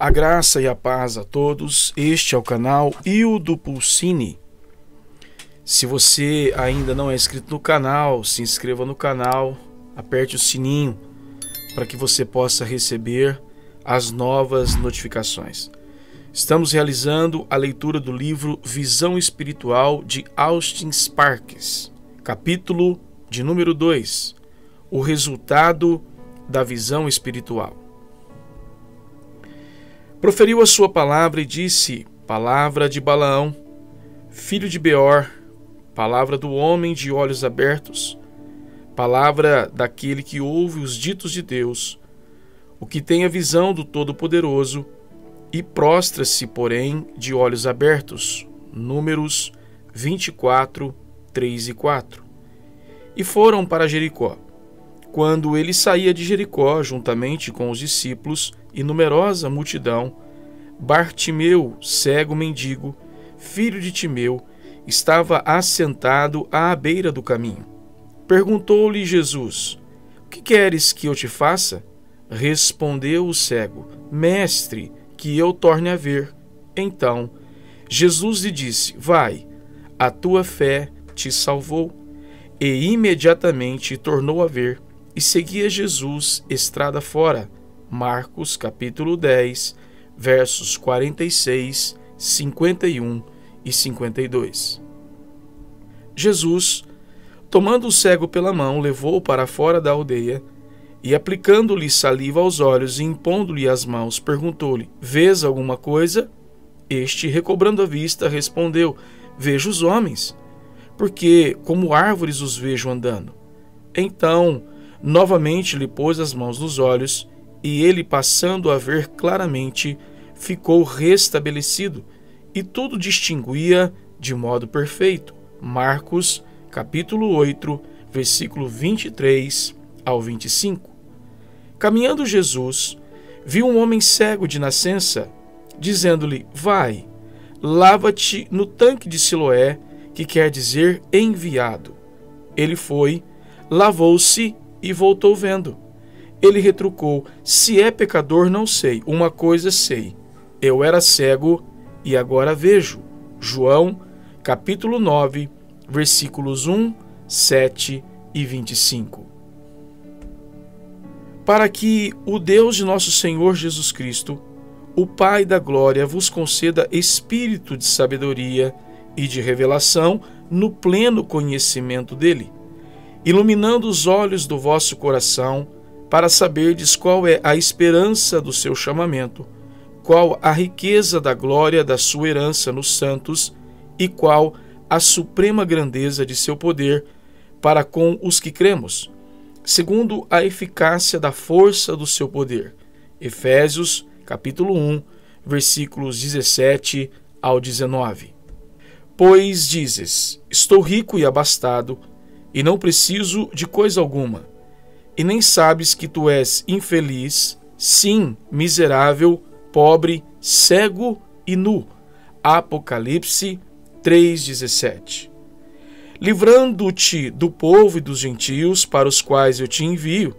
A graça e a paz a todos. Este é o canal Io do Pulcine. Se você ainda não é inscrito no canal, se inscreva no canal, aperte o sininho para que você possa receber as novas notificações. Estamos realizando a leitura do livro Visão Espiritual de Austin Sparks, capítulo de número 2, o resultado da visão espiritual. Proferiu a sua palavra e disse: palavra de Balaão, filho de Beor, palavra do homem de olhos abertos, palavra daquele que ouve os ditos de Deus, o que tem a visão do Todo-Poderoso e prostra-se, porém, de olhos abertos. Números 24, 3 e 4. E foram para Jericó. Quando ele saía de Jericó, juntamente com os discípulos e numerosa multidão, Bartimeu, cego mendigo, filho de Timeu, estava assentado à beira do caminho. Perguntou-lhe Jesus: O que queres que eu te faça? Respondeu o cego: Mestre, que eu torne a ver. Então Jesus lhe disse: Vai, a tua fé te salvou. E imediatamente tornou a ver e seguia Jesus estrada fora. Marcos capítulo 10, versos 46, 51 e 52. Jesus, tomando o cego pela mão, levou-o para fora da aldeia e, aplicando-lhe saliva aos olhos e impondo-lhe as mãos, perguntou-lhe: Vês alguma coisa? Este, recobrando a vista, respondeu: Vejo os homens, porque como árvores os vejo andando. Então, novamente lhe pôs as mãos nos olhos, e ele, passando a ver claramente, ficou restabelecido, e tudo distinguia de modo perfeito. Marcos, capítulo 8, versículo 23 ao 25. Caminhando Jesus, viu um homem cego de nascença, dizendo-lhe: Vai, lava-te no tanque de Siloé, que quer dizer enviado. Ele foi, lavou-se e voltou vendo. Ele retrucou: Se é pecador, não sei. Uma coisa sei: eu era cego e agora vejo. João, capítulo 9, versículos 1, 7 e 25. Para que o Deus de nosso Senhor Jesus Cristo, o Pai da glória, vos conceda espírito de sabedoria e de revelação no pleno conhecimento dele, iluminando os olhos do vosso coração, para saberdes qual é a esperança do seu chamamento, qual a riqueza da glória da sua herança nos santos, e qual a suprema grandeza de seu poder para com os que cremos, segundo a eficácia da força do seu poder. Efésios, capítulo 1, versículos 17 ao 19. Pois dizes: Estou rico e abastado, e não preciso de coisa alguma, e nem sabes que tu és infeliz, sim, miserável, pobre, cego e nu. Apocalipse 3,17. Livrando-te do povo e dos gentios, para os quais eu te envio,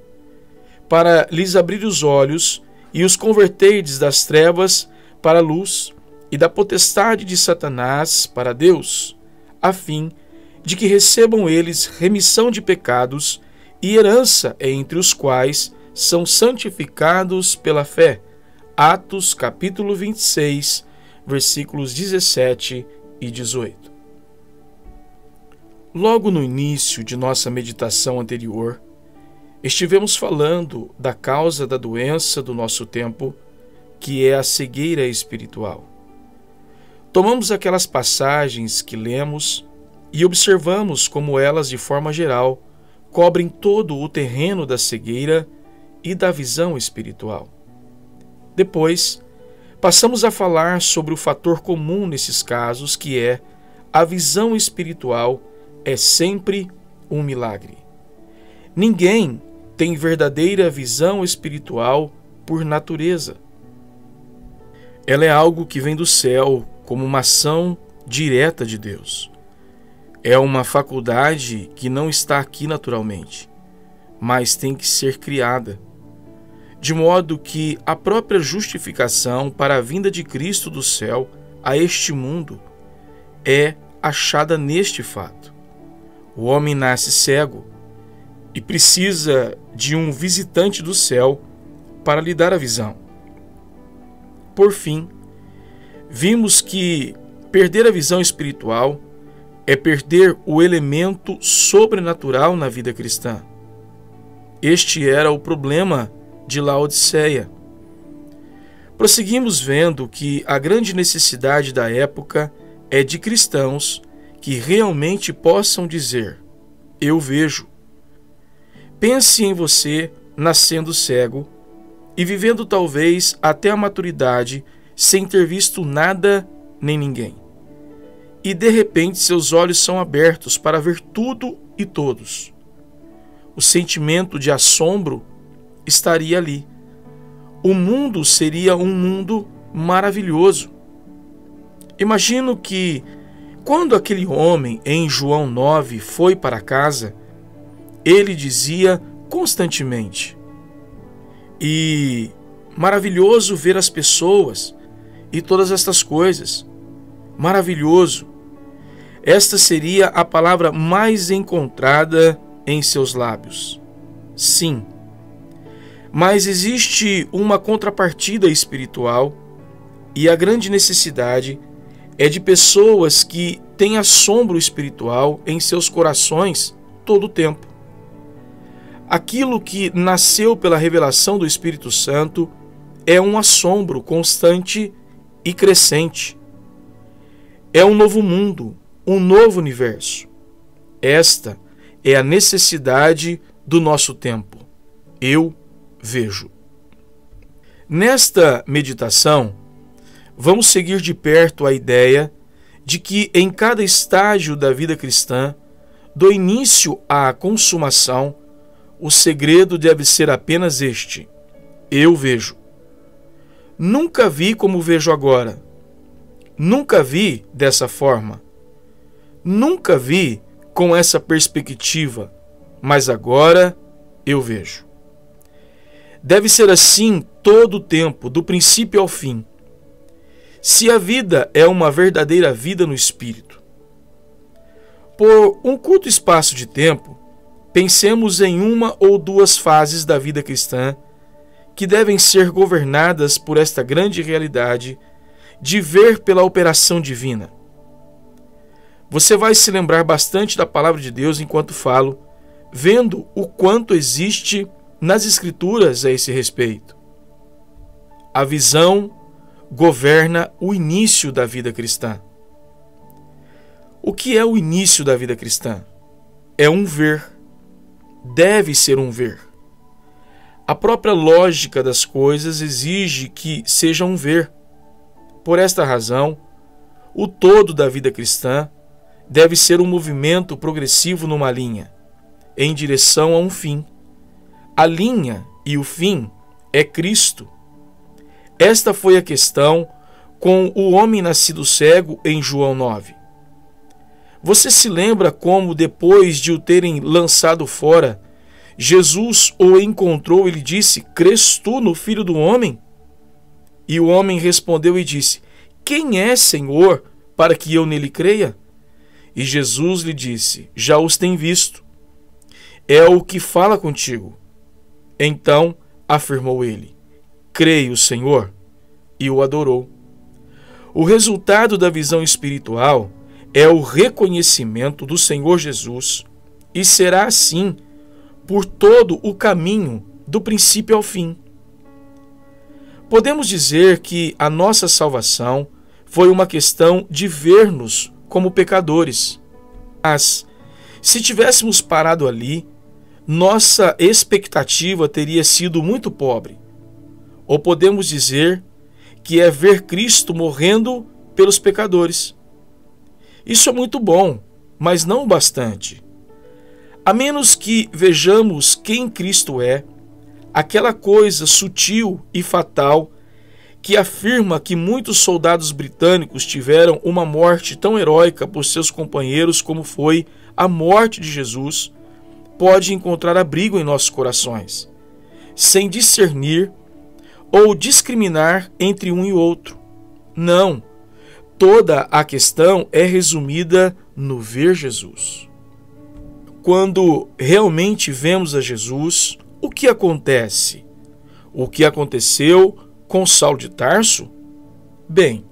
para lhes abrir os olhos e os converterdes das trevas para a luz, e da potestade de Satanás para Deus, a fim de que recebam eles remissão de pecados e herança entre os quais são santificados pela fé. Atos capítulo 26, versículos 17 e 18. Logo no início de nossa meditação anterior, estivemos falando da causa da doença do nosso tempo, que é a cegueira espiritual. Tomamos aquelas passagens que lemos e observamos como elas, de forma geral, cobrem todo o terreno da cegueira e da visão espiritual. Depois, passamos a falar sobre o fator comum nesses casos, que é: a visão espiritual é sempre um milagre. Ninguém tem verdadeira visão espiritual por natureza. Ela é algo que vem do céu como uma ação direta de Deus. É uma faculdade que não está aqui naturalmente, mas tem que ser criada. de modo que a própria justificação para a vinda de Cristo do céu a este mundo é achada neste fato. O homem nasce cego e precisa de um visitante do céu para lhe dar a visão. Por fim, vimos que perder a visão espiritual é perder o elemento sobrenatural na vida cristã. Este era o problema de Laodiceia. Prosseguimos vendo que a grande necessidade da época é de cristãos que realmente possam dizer: eu vejo. Pense em você nascendo cego e vivendo talvez até a maturidade sem ter visto nada nem ninguém. E de repente seus olhos são abertos para ver tudo e todos. O sentimento de assombro estaria ali. O mundo seria um mundo maravilhoso. Imagino que, quando aquele homem em João 9 foi para casa, ele dizia constantemente: e maravilhoso ver as pessoas e todas estas coisas. Maravilhoso. Esta seria a palavra mais encontrada em seus lábios. Sim. Mas existe uma contrapartida espiritual, e a grande necessidade é de pessoas que têm assombro espiritual em seus corações todo o tempo. Aquilo que nasceu pela revelação do Espírito Santo é um assombro constante e crescente. É um novo mundo, um novo universo. Esta é a necessidade do nosso tempo. Eu vejo. Nesta meditação, vamos seguir de perto a ideia de que em cada estágio da vida cristã, do início à consumação, o segredo deve ser apenas este: eu vejo. Nunca vi como vejo agora. Nunca vi dessa forma. Nunca vi com essa perspectiva, mas agora eu vejo. Deve ser assim todo o tempo, do princípio ao fim. Se a vida é uma verdadeira vida no Espírito. Por um curto espaço de tempo, pensemos em uma ou duas fases da vida cristã que devem ser governadas por esta grande realidade de ver pela operação divina. Você vai se lembrar bastante da palavra de Deus enquanto falo, vendo o quanto existe nas Escrituras a esse respeito. A visão governa o início da vida cristã. O que é o início da vida cristã? É um ver. Deve ser um ver. A própria lógica das coisas exige que seja um ver. Por esta razão, o todo da vida cristã deve ser um movimento progressivo numa linha, em direção a um fim. A linha e o fim é Cristo. Esta foi a questão com o homem nascido cego em João 9. Você se lembra como, depois de o terem lançado fora, Jesus o encontrou e lhe disse: crês tu no Filho do Homem? E o homem respondeu e disse: quem é, Senhor, para que eu nele creia? E Jesus lhe disse: já os tem visto. É o que fala contigo. Então afirmou ele: creio, Senhor, e o adorou. O resultado da visão espiritual é o reconhecimento do Senhor Jesus, e será assim por todo o caminho, do princípio ao fim. Podemos dizer que a nossa salvação foi uma questão de ver-nos como pecadores. Mas, se tivéssemos parado ali, nossa expectativa teria sido muito pobre. Ou podemos dizer que é ver Cristo morrendo pelos pecadores. Isso é muito bom, mas não o bastante. A menos que vejamos quem Cristo é, aquela coisa sutil e fatal que afirma que muitos soldados britânicos tiveram uma morte tão heróica por seus companheiros como foi a morte de Jesus, pode encontrar abrigo em nossos corações. sem discernir ou discriminar entre um e outro. Não, toda a questão é resumida no ver Jesus. Quando realmente vemos a Jesus, o que acontece? O que aconteceu com Saulo de Tarso? Bem,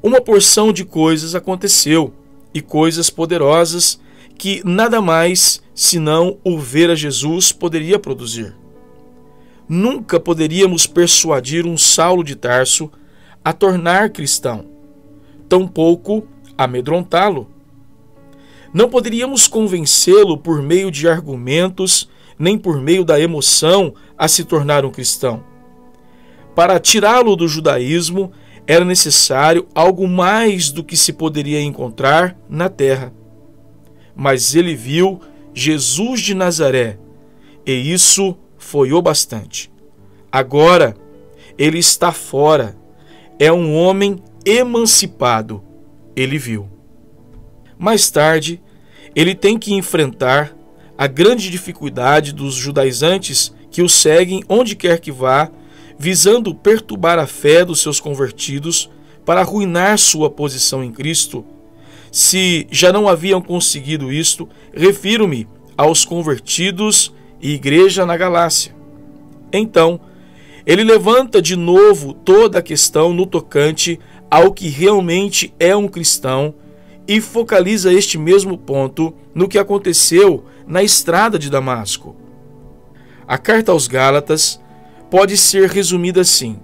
uma porção de coisas aconteceu, e coisas poderosas que nada mais senão o ver a Jesus poderia produzir. Nunca poderíamos persuadir um Saulo de Tarso a tornar cristão, tampouco amedrontá-lo. Não poderíamos convencê-lo por meio de argumentos, nem por meio da emoção a se tornar um cristão. Para tirá-lo do judaísmo, era necessário algo mais do que se poderia encontrar na terra. Mas ele viu Jesus de Nazaré, e isso foi o bastante. Agora, ele está fora. É um homem emancipado. Ele viu. Mais tarde, ele tem que enfrentar a grande dificuldade dos judaizantes que o seguem onde quer que vá, visando perturbar a fé dos seus convertidos para arruinar sua posição em Cristo. Se já não haviam conseguido isto, refiro-me aos convertidos e igreja na Galácia. Então, ele levanta de novo toda a questão no tocante ao que realmente é um cristão e focaliza este mesmo ponto no que aconteceu na estrada de Damasco. A carta aos Gálatas pode ser resumida assim: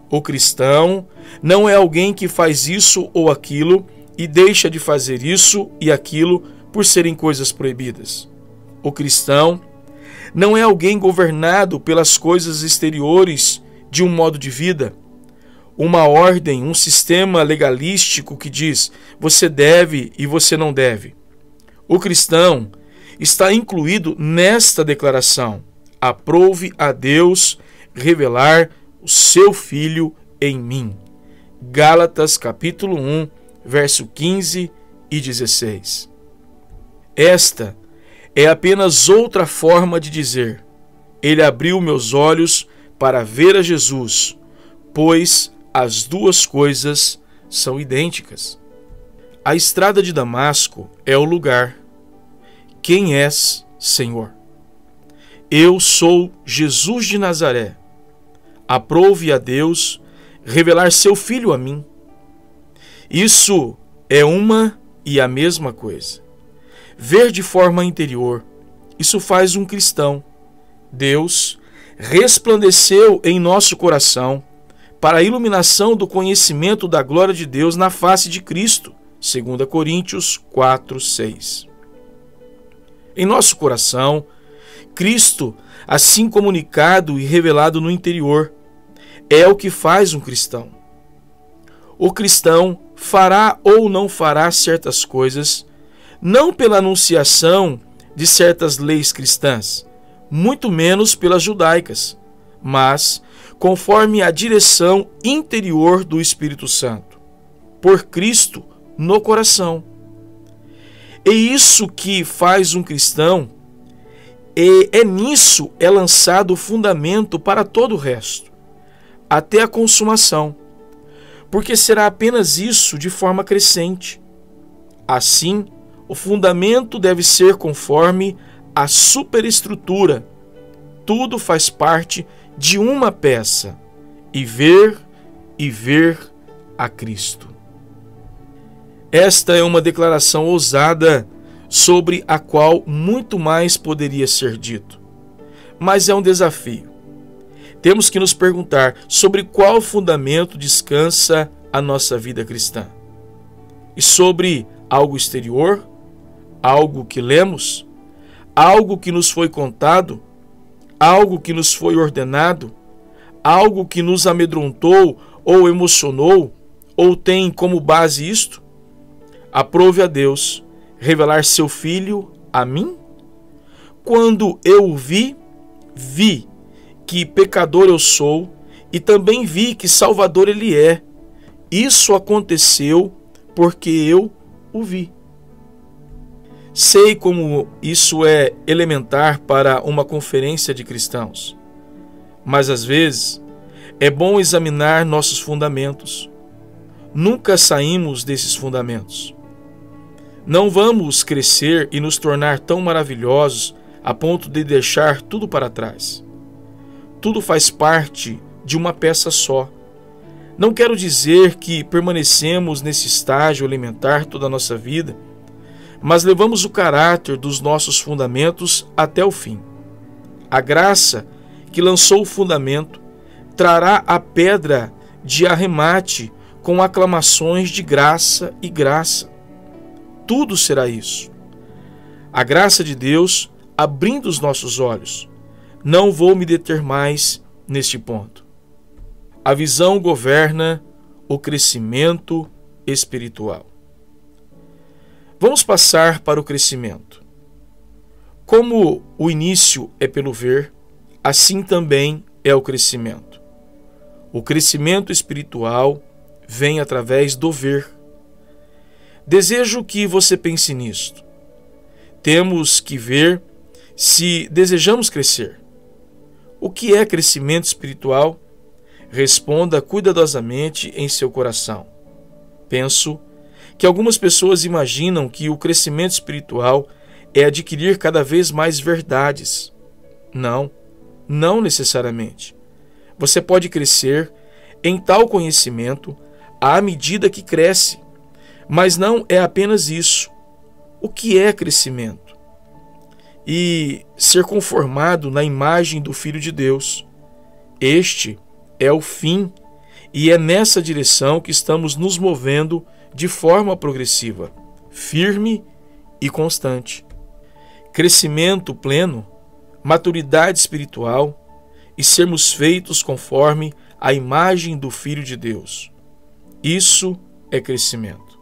o cristão não é alguém que faz isso ou aquilo e deixa de fazer isso e aquilo por serem coisas proibidas. O cristão não é alguém governado pelas coisas exteriores de um modo de vida, uma ordem, um sistema legalístico que diz você deve e você não deve. O cristão está incluído nesta declaração: aprove a Deus revelar o seu Filho em mim. Gálatas capítulo 1, verso 15 e 16. Esta é apenas outra forma de dizer: ele abriu meus olhos para ver a Jesus, pois as duas coisas são idênticas. A estrada de Damasco é o lugar. Quem és, Senhor? Eu sou Jesus de Nazaré. Aprove a Deus revelar seu Filho a mim. Isso é uma e a mesma coisa. Ver de forma interior, isso faz um cristão. Deus resplandeceu em nosso coração para a iluminação do conhecimento da glória de Deus na face de Cristo. 2 Coríntios 4, 6. Em nosso coração, Cristo, assim comunicado e revelado no interior, é o que faz um cristão. O cristão fará ou não fará certas coisas, não pela anunciação de certas leis cristãs, muito menos pelas judaicas, mas conforme a direção interior do Espírito Santo, por Cristo no coração. É isso que faz um cristão, e nisso é lançado o fundamento para todo o resto, até a consumação, porque será apenas isso de forma crescente. Assim, o fundamento deve ser conforme a superestrutura. Tudo faz parte de uma peça, e ver a Cristo. Esta é uma declaração ousada sobre a qual muito mais poderia ser dito, mas é um desafio. Temos que nos perguntar sobre qual fundamento descansa a nossa vida cristã. E sobre algo exterior, algo que lemos, algo que nos foi contado, algo que nos foi ordenado, algo que nos amedrontou ou emocionou, ou tem como base isto? Aprove a Deus revelar seu Filho a mim? Quando eu o vi que pecador eu sou e também vi que Salvador Ele é. Isso aconteceu porque eu o vi. Sei como isso é elementar para uma conferência de cristãos. Mas às vezes é bom examinar nossos fundamentos. Nunca saímos desses fundamentos. Não vamos crescer e nos tornar tão maravilhosos a ponto de deixar tudo para trás. Tudo faz parte de uma peça só. Não quero dizer que permanecemos nesse estágio elementar toda a nossa vida, mas levamos o caráter dos nossos fundamentos até o fim. A graça que lançou o fundamento trará a pedra de arremate com aclamações de graça e graça. Tudo será isso. A graça de Deus abrindo os nossos olhos. Não vou me deter mais neste ponto. A visão governa o crescimento espiritual. Vamos passar para o crescimento. Como o início é pelo ver, assim também é o crescimento. O crescimento espiritual vem através do ver. Desejo que você pense nisto. Temos que ver se desejamos crescer. O que é crescimento espiritual? Responda cuidadosamente em seu coração. Penso que algumas pessoas imaginam que o crescimento espiritual é adquirir cada vez mais verdades. Não necessariamente. Você pode crescer em tal conhecimento à medida que cresce, mas não é apenas isso. O que é crescimento? E ser conformado na imagem do Filho de Deus. Este é o fim, e é nessa direção que estamos nos movendo de forma progressiva, firme e constante. Crescimento pleno, maturidade espiritual e sermos feitos conforme a imagem do Filho de Deus. Isso é crescimento.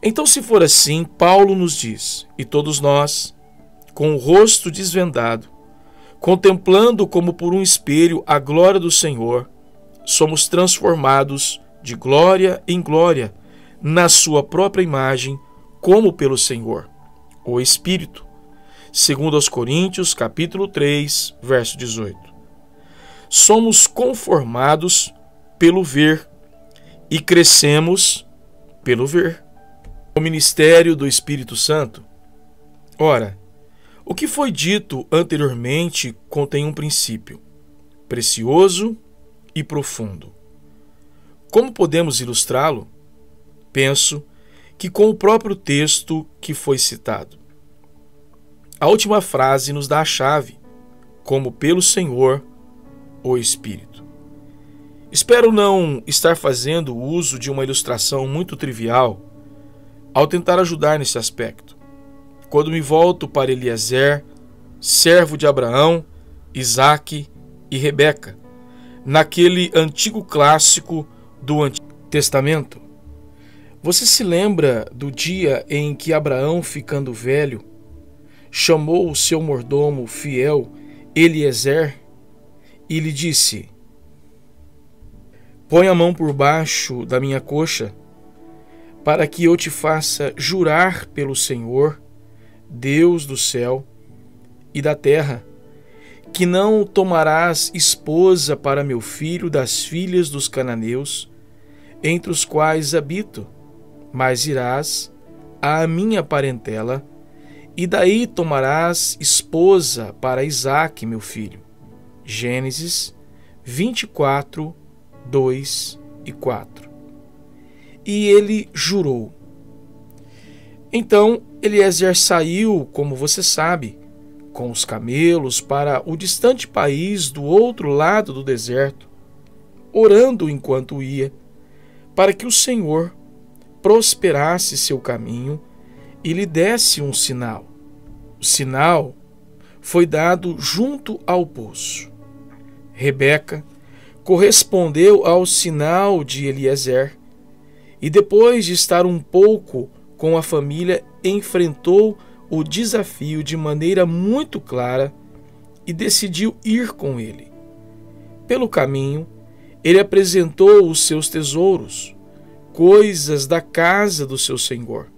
Então, se for assim, Paulo nos diz, e todos nós, com o rosto desvendado, contemplando como por um espelho a glória do Senhor, somos transformados de glória em glória, na sua própria imagem, como pelo Senhor, o Espírito. Segundo aos Coríntios, capítulo 3, verso 18. Somos conformados pelo ver e crescemos pelo ver. O ministério do Espírito Santo. Ora, o que foi dito anteriormente contém um princípio precioso e profundo. Como podemos ilustrá-lo? Penso que com o próprio texto que foi citado. A última frase nos dá a chave, como pelo Senhor, o Espírito. Espero não estar fazendo uso de uma ilustração muito trivial ao tentar ajudar nesse aspecto. Quando me volto para Eliezer, servo de Abraão, Isaque e Rebeca, naquele antigo clássico do Antigo Testamento, você se lembra do dia em que Abraão, ficando velho, chamou o seu mordomo fiel, Eliezer, e lhe disse: põe a mão por baixo da minha coxa, para que eu te faça jurar pelo Senhor, Deus do céu e da terra, que não tomarás esposa para meu filho das filhas dos cananeus, entre os quais habito, mas irás à minha parentela, e daí tomarás esposa para Isaque, meu filho. Gênesis 24, 2 e 4. E ele jurou. Então Eliezer saiu, como você sabe, com os camelos para o distante país do outro lado do deserto, orando enquanto ia, para que o Senhor prosperasse seu caminho e lhe desse um sinal. O sinal foi dado junto ao poço. Rebeca correspondeu ao sinal de Eliezer e, depois de estar um pouco com a família, enfrentou o desafio de maneira muito clara e decidiu ir com ele. Pelo caminho, ele apresentou os seus tesouros, coisas da casa do seu senhor,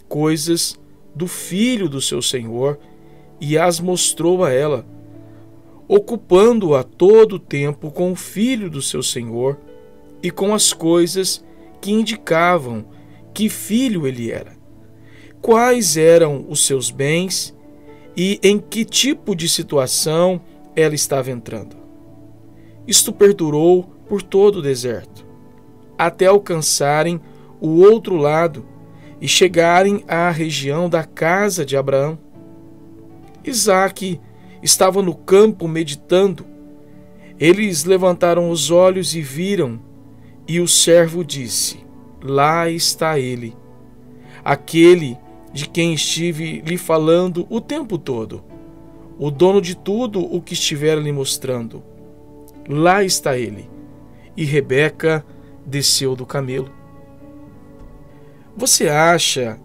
coisas do filho do seu senhor, e as mostrou a ela. ocupando-o a todo tempo com o filho do seu senhor e com as coisas que indicavam que filho ele era, quais eram os seus bens e em que tipo de situação ela estava entrando. Isto perdurou por todo o deserto, até alcançarem o outro lado e chegarem à região da casa de Abraão. Isaque estava no campo meditando. Eles levantaram os olhos e viram, e o servo disse: lá está ele, aquele de quem estive lhe falando o tempo todo, o dono de tudo o que estivera lhe mostrando. Lá está ele. E Rebeca desceu do camelo. Você acha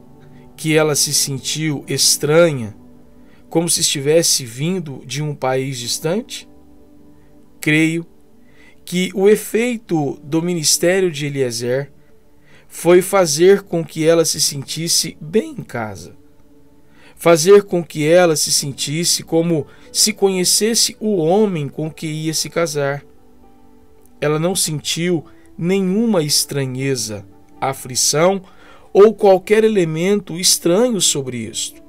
que ela se sentiu estranha, como se estivesse vindo de um país distante? Creio que o efeito do ministério de Eliezer foi fazer com que ela se sentisse bem em casa, fazer com que ela se sentisse como se conhecesse o homem com que ia se casar. Ela não sentiu nenhuma estranheza, aflição ou qualquer elemento estranho sobre isto.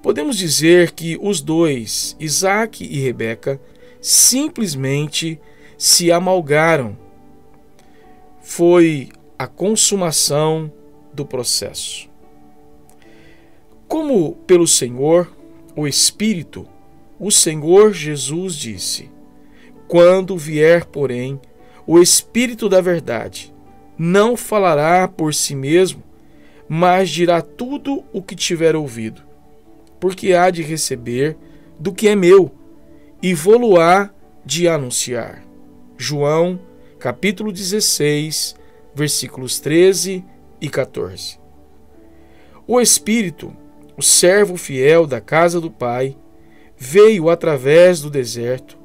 Podemos dizer que os dois, Isaque e Rebeca, simplesmente se amalgaram. Foi a consumação do processo. Como pelo Senhor, o Espírito, o Senhor Jesus disse: quando vier, porém, o Espírito da verdade, não falará por si mesmo, mas dirá tudo o que tiver ouvido, porque há de receber do que é meu, e vô-lo-á de anunciar. João, capítulo 16, versículos 13 e 14. O Espírito, o servo fiel da casa do Pai, veio através do deserto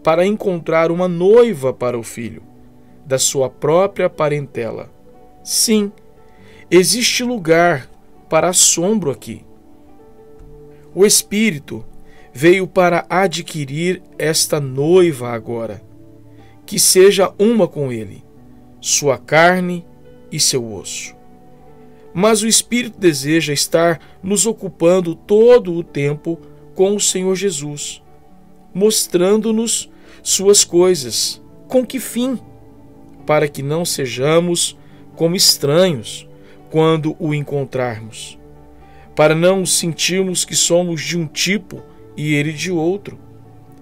para encontrar uma noiva para o filho, da sua própria parentela. Sim, existe lugar para assombro aqui. O Espírito veio para adquirir esta noiva agora, que seja uma com ele, sua carne e seu osso. Mas o Espírito deseja estar nos ocupando todo o tempo com o Senhor Jesus, mostrando-nos suas coisas. Com que fim? Para que não sejamos como estranhos quando o encontrarmos, para não sentirmos que somos de um tipo e ele de outro,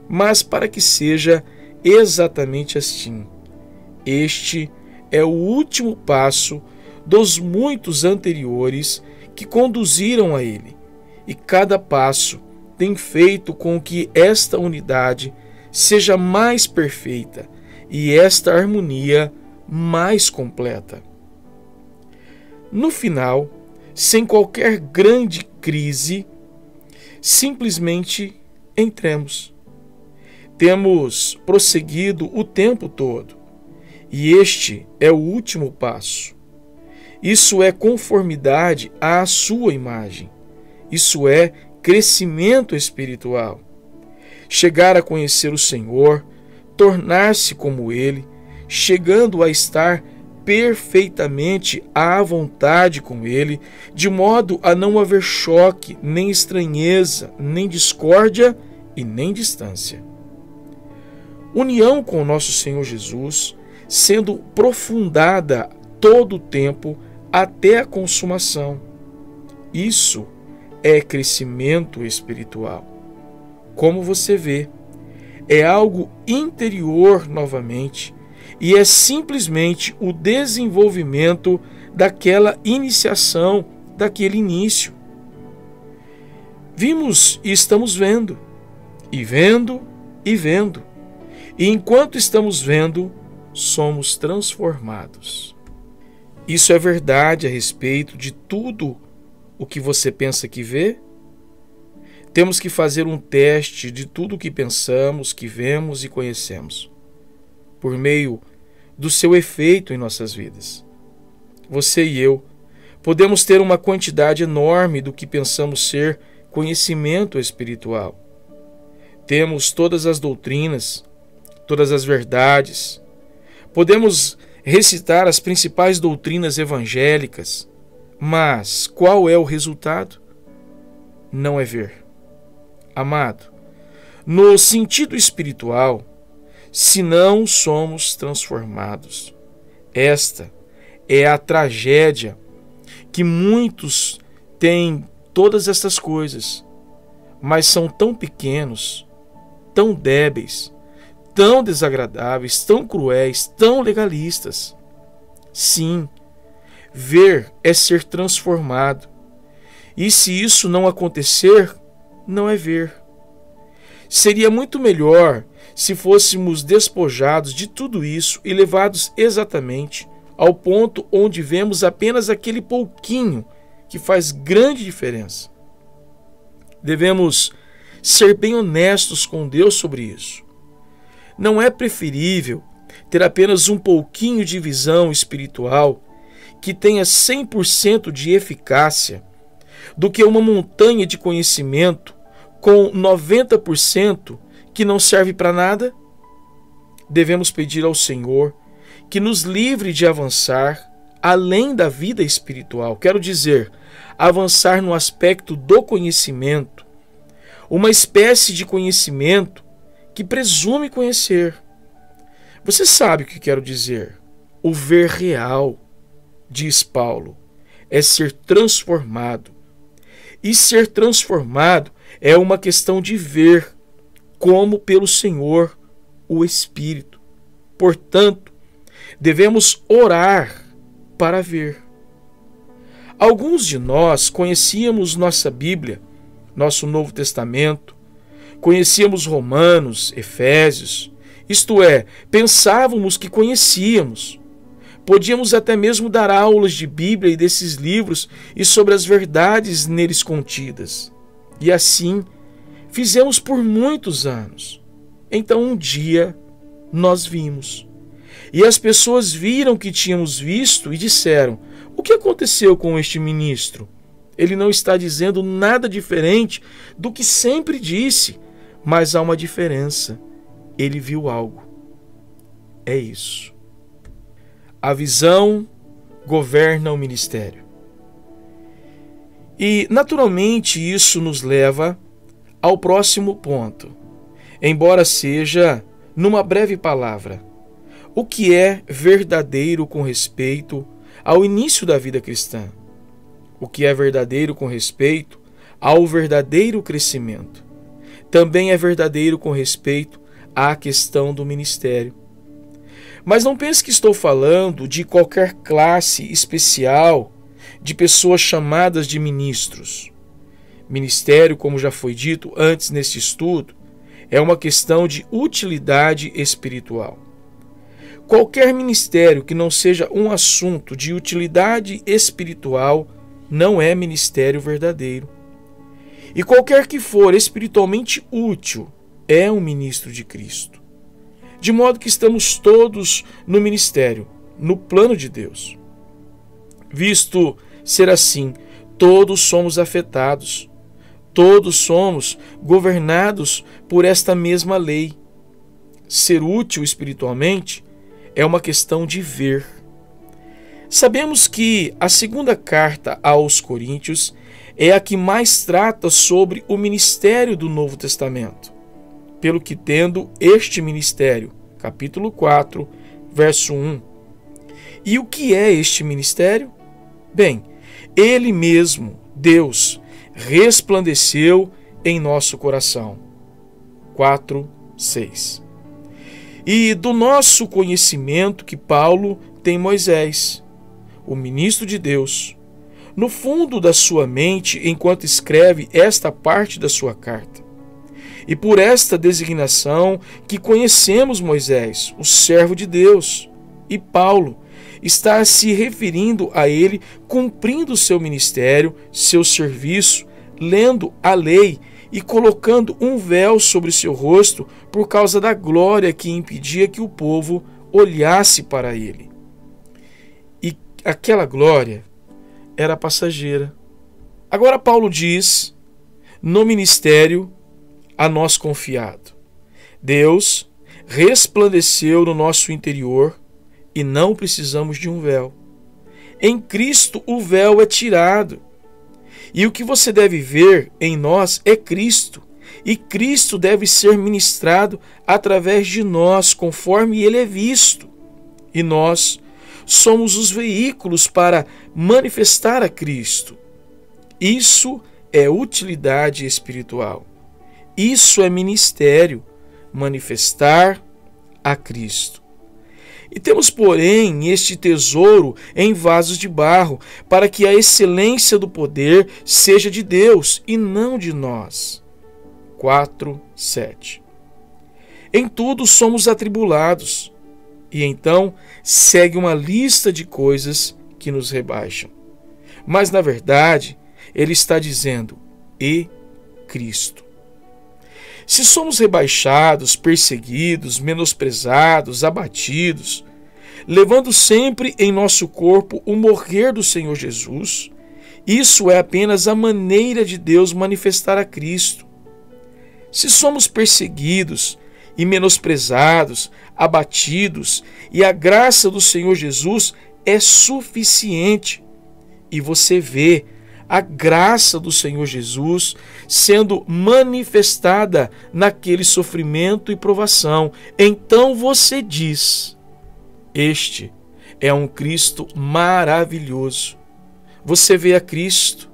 mas para que seja exatamente assim. Este é o último passo dos muitos anteriores que conduziram a ele, e cada passo tem feito com que esta unidade seja mais perfeita e esta harmonia mais completa. No final, sem qualquer grande crise, simplesmente entremos. Temos prosseguido o tempo todo, e este é o último passo. Isso é conformidade à sua imagem. Isso é crescimento espiritual. Chegar a conhecer o Senhor, tornar-se como Ele, chegando a estar perfeitamente à vontade com Ele, de modo a não haver choque, nem estranheza, nem discórdia e nem distância. União com o nosso Senhor Jesus, sendo aprofundada todo o tempo até a consumação. Isso é crescimento espiritual. Como você vê, é algo interior novamente, e é simplesmente o desenvolvimento daquela iniciação, daquele início. Vimos e estamos vendo, e vendo e vendo. E enquanto estamos vendo, somos transformados. Isso é verdade a respeito de tudo o que você pensa que vê? Temos que fazer um teste de tudo o que pensamos, que vemos e conhecemos, por meio do seu efeito em nossas vidas. Você e eu podemos ter uma quantidade enorme do que pensamos ser conhecimento espiritual. temos todas as doutrinas, todas as verdades, podemos recitar as principais doutrinas evangélicas, mas qual é o resultado? Não é ver. Amado, no sentido espiritual, se não somos transformados, esta é a tragédia que muitos têm todas estas coisas, mas são tão pequenos, tão débeis, tão desagradáveis, tão cruéis, tão legalistas. Sim, ver é ser transformado. E se isso não acontecer, não é ver. Seria muito melhor se fôssemos despojados de tudo isso e levados exatamente ao ponto onde vemos apenas aquele pouquinho que faz grande diferença. Devemos ser bem honestos com Deus sobre isso. Não é preferível ter apenas um pouquinho de visão espiritual que tenha 100% de eficácia do que uma montanha de conhecimento com 90% que não serve para nada? Devemos pedir ao Senhor que nos livre de avançar além da vida espiritual. Quero dizer, avançar no aspecto do conhecimento, uma espécie de conhecimento que presume conhecer. Você sabe o que quero dizer? O ver real, diz Paulo, é ser transformado. E ser transformado é uma questão de ver, como pelo Senhor, o Espírito. Portanto, devemos orar para ver. Alguns de nós conhecíamos nossa Bíblia, nosso Novo Testamento, conhecíamos Romanos, Efésios, isto é, pensávamos que conhecíamos. Podíamos até mesmo dar aulas de Bíblia e desses livros e sobre as verdades neles contidas. E assim, fizemos por muitos anos. Então um dia nós vimos. E as pessoas viram que tínhamos visto e disseram: o que aconteceu com este ministro? Ele não está dizendo nada diferente do que sempre disse, mas há uma diferença. Ele viu algo. É isso. A visão governa o ministério. E, naturalmente, isso nos leva ao próximo ponto, embora seja numa breve palavra. O que é verdadeiro com respeito ao início da vida cristã? O que é verdadeiro com respeito ao verdadeiro crescimento? Também é verdadeiro com respeito à questão do ministério. Mas não pense que estou falando de qualquer classe especial de pessoas chamadas de ministros. Ministério, como já foi dito antes neste estudo, é uma questão de utilidade espiritual. Qualquer ministério que não seja um assunto de utilidade espiritual não é ministério verdadeiro. E qualquer que for espiritualmente útil é um ministro de Cristo. De modo que estamos todos no ministério, no plano de Deus. Visto ser assim, todos somos afetados, todos somos governados por esta mesma lei. Ser útil espiritualmente é uma questão de ver. Sabemos que a segunda carta aos Coríntios é a que mais trata sobre o ministério do Novo Testamento. Pelo que tendo este ministério, capítulo 4, verso 1. E o que é este ministério? Bem, ele mesmo, Deus, resplandeceu em nosso coração. 4, 6. E do nosso conhecimento que Paulo tem Moisés, o ministro de Deus, no fundo da sua mente enquanto escreve esta parte da sua carta. E por esta designação que conhecemos Moisés, o servo de Deus, e Paulo está se referindo a ele cumprindo seu ministério, seu serviço, lendo a lei e colocando um véu sobre seu rosto por causa da glória que impedia que o povo olhasse para ele. E aquela glória era passageira. Agora Paulo diz, no ministério, a nós confiado. Deus resplandeceu no nosso interior e não precisamos de um véu. Em Cristo o véu é tirado. E o que você deve ver em nós é Cristo. E Cristo deve ser ministrado através de nós, conforme Ele é visto. E nós somos os veículos para manifestar a Cristo. Isso é utilidade espiritual. Isso é ministério, manifestar a Cristo. E temos, porém, este tesouro em vasos de barro, para que a excelência do poder seja de Deus e não de nós. 4:7. Em tudo somos atribulados, e então segue uma lista de coisas que nos rebaixam. Mas, na verdade, ele está dizendo, e Cristo. Se somos rebaixados, perseguidos, menosprezados, abatidos, levando sempre em nosso corpo o morrer do Senhor Jesus, isso é apenas a maneira de Deus manifestar a Cristo. Se somos perseguidos e menosprezados, abatidos, e a graça do Senhor Jesus é suficiente, e você vê a graça do Senhor Jesus sendo manifestada naquele sofrimento e provação, então você diz, este é um Cristo maravilhoso. Você vê a Cristo,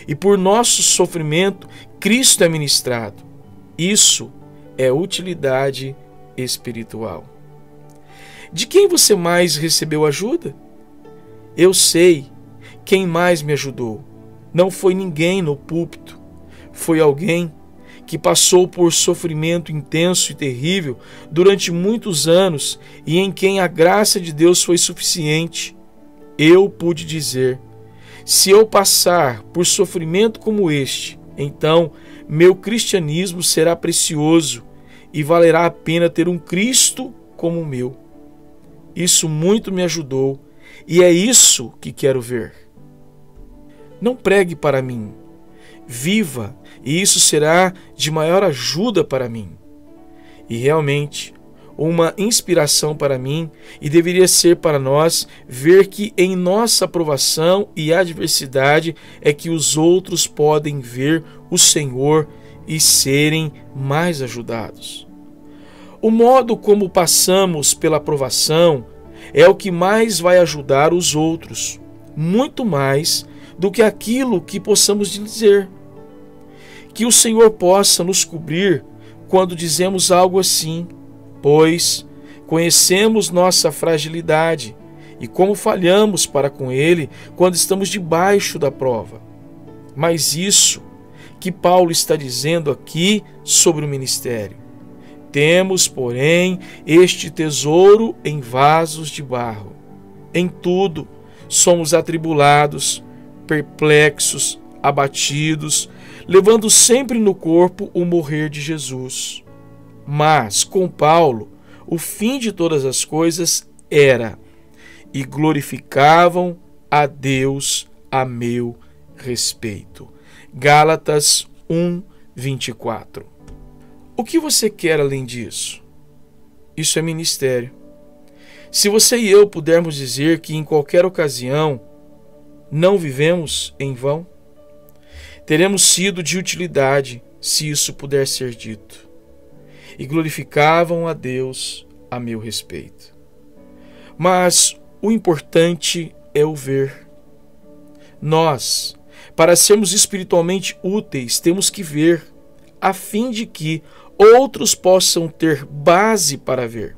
e por nosso sofrimento, Cristo é ministrado. Isso é utilidade espiritual. De quem você mais recebeu ajuda? Eu sei quem mais me ajudou. Não foi ninguém no púlpito. Foi alguém que passou por sofrimento intenso e terrível durante muitos anos e em quem a graça de Deus foi suficiente. Eu pude dizer, se eu passar por sofrimento como este, então meu cristianismo será precioso e valerá a pena ter um Cristo como o meu. Isso muito me ajudou e é isso que quero ver. Não pregue para mim, viva, e isso será de maior ajuda para mim. E realmente, uma inspiração para mim, e deveria ser para nós, ver que em nossa provação e adversidade é que os outros podem ver o Senhor e serem mais ajudados. O modo como passamos pela provação é o que mais vai ajudar os outros, muito mais do que aquilo que possamos dizer. Que o Senhor possa nos cobrir quando dizemos algo assim, pois conhecemos nossa fragilidade e como falhamos para com Ele quando estamos debaixo da prova. Mas isso que Paulo está dizendo aqui sobre o ministério. Temos, porém, este tesouro em vasos de barro. Em tudo somos atribulados, perplexos, abatidos, levando sempre no corpo o morrer de Jesus. Mas, com Paulo, o fim de todas as coisas era, e glorificavam a Deus a meu respeito. Gálatas 1:24. O que você quer além disso? Isso é ministério. Se você e eu pudermos dizer que em qualquer ocasião não vivemos em vão, teremos sido de utilidade, se isso puder ser dito. E glorificavam a Deus a meu respeito. Mas o importante é o ver. Nós, para sermos espiritualmente úteis, temos que ver, a fim de que outros possam ter base para ver.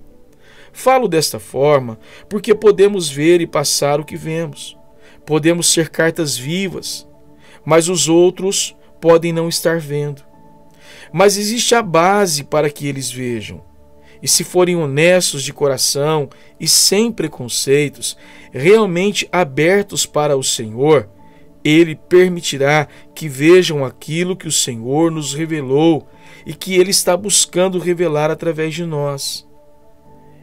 Falo desta forma porque podemos ver e passar o que vemos. Podemos ser cartas vivas, mas os outros podem não estar vendo. Mas existe a base para que eles vejam. E se forem honestos de coração e sem preconceitos, realmente abertos para o Senhor, Ele permitirá que vejam aquilo que o Senhor nos revelou e que Ele está buscando revelar através de nós.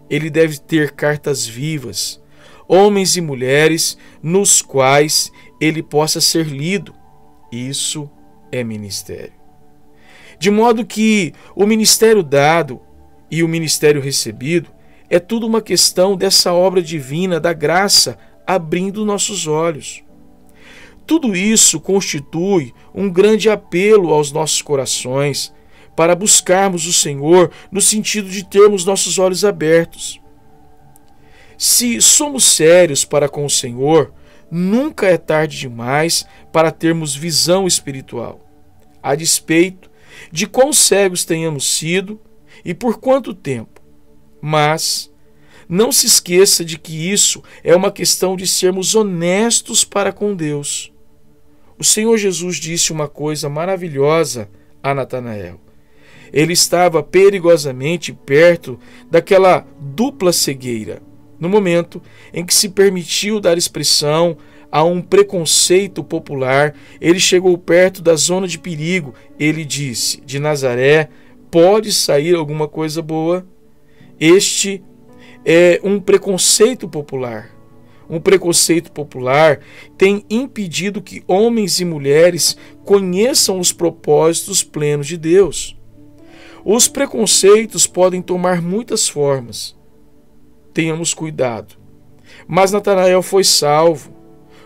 Ele deve ter cartas vivas, homens e mulheres nos quais ele possa ser lido. Isso é ministério. De modo que o ministério dado e o ministério recebido é tudo uma questão dessa obra divina da graça abrindo nossos olhos. Tudo isso constitui um grande apelo aos nossos corações para buscarmos o Senhor no sentido de termos nossos olhos abertos. Se somos sérios para com o Senhor, nunca é tarde demais para termos visão espiritual, a despeito de quão cegos tenhamos sido e por quanto tempo. Mas não se esqueça de que isso é uma questão de sermos honestos para com Deus. O Senhor Jesus disse uma coisa maravilhosa a Natanael. Ele estava perigosamente perto daquela dupla cegueira, no momento em que se permitiu dar expressão a um preconceito popular. Ele chegou perto da zona de perigo. Ele disse: de Nazaré pode sair alguma coisa boa? Este é um preconceito popular. Um preconceito popular tem impedido que homens e mulheres conheçam os propósitos plenos de Deus. Os preconceitos podem tomar muitas formas. Tenhamos cuidado. Mas Natanael foi salvo.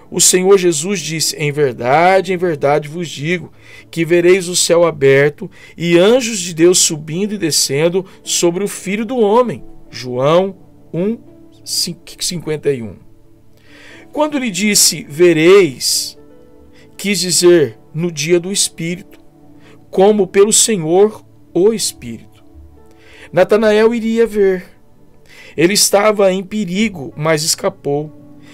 O Senhor Jesus disse: em verdade vos digo, que vereis o céu aberto e anjos de Deus subindo e descendo sobre o Filho do Homem. João 1:51. Quando ele disse vereis, quis dizer no dia do Espírito, como pelo Senhor o Espírito. Natanael iria ver. Ele estava em perigo, mas escapou.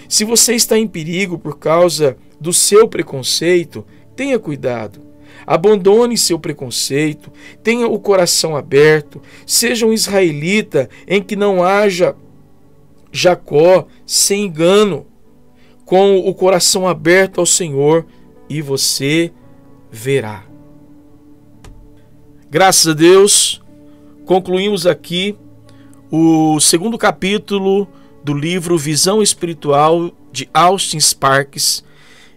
Se você está em perigo por causa do seu preconceito, tenha cuidado. Abandone seu preconceito, tenha o coração aberto, seja um israelita em que não haja Jacó sem engano, com o coração aberto ao Senhor, e você verá. Graças a Deus, concluímos aqui o segundo capítulo do livro Visão Espiritual de Austin Sparks,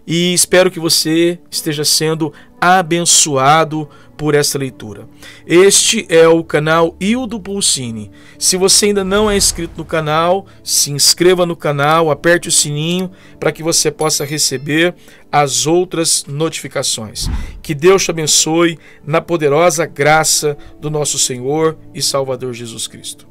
e espero que você esteja sendo abençoado por essa leitura. Este é o canal Hildo Pulcini. Se você ainda não é inscrito no canal, se inscreva no canal, aperte o sininho para que você possa receber as outras notificações. Que Deus te abençoe na poderosa graça do nosso Senhor e Salvador Jesus Cristo.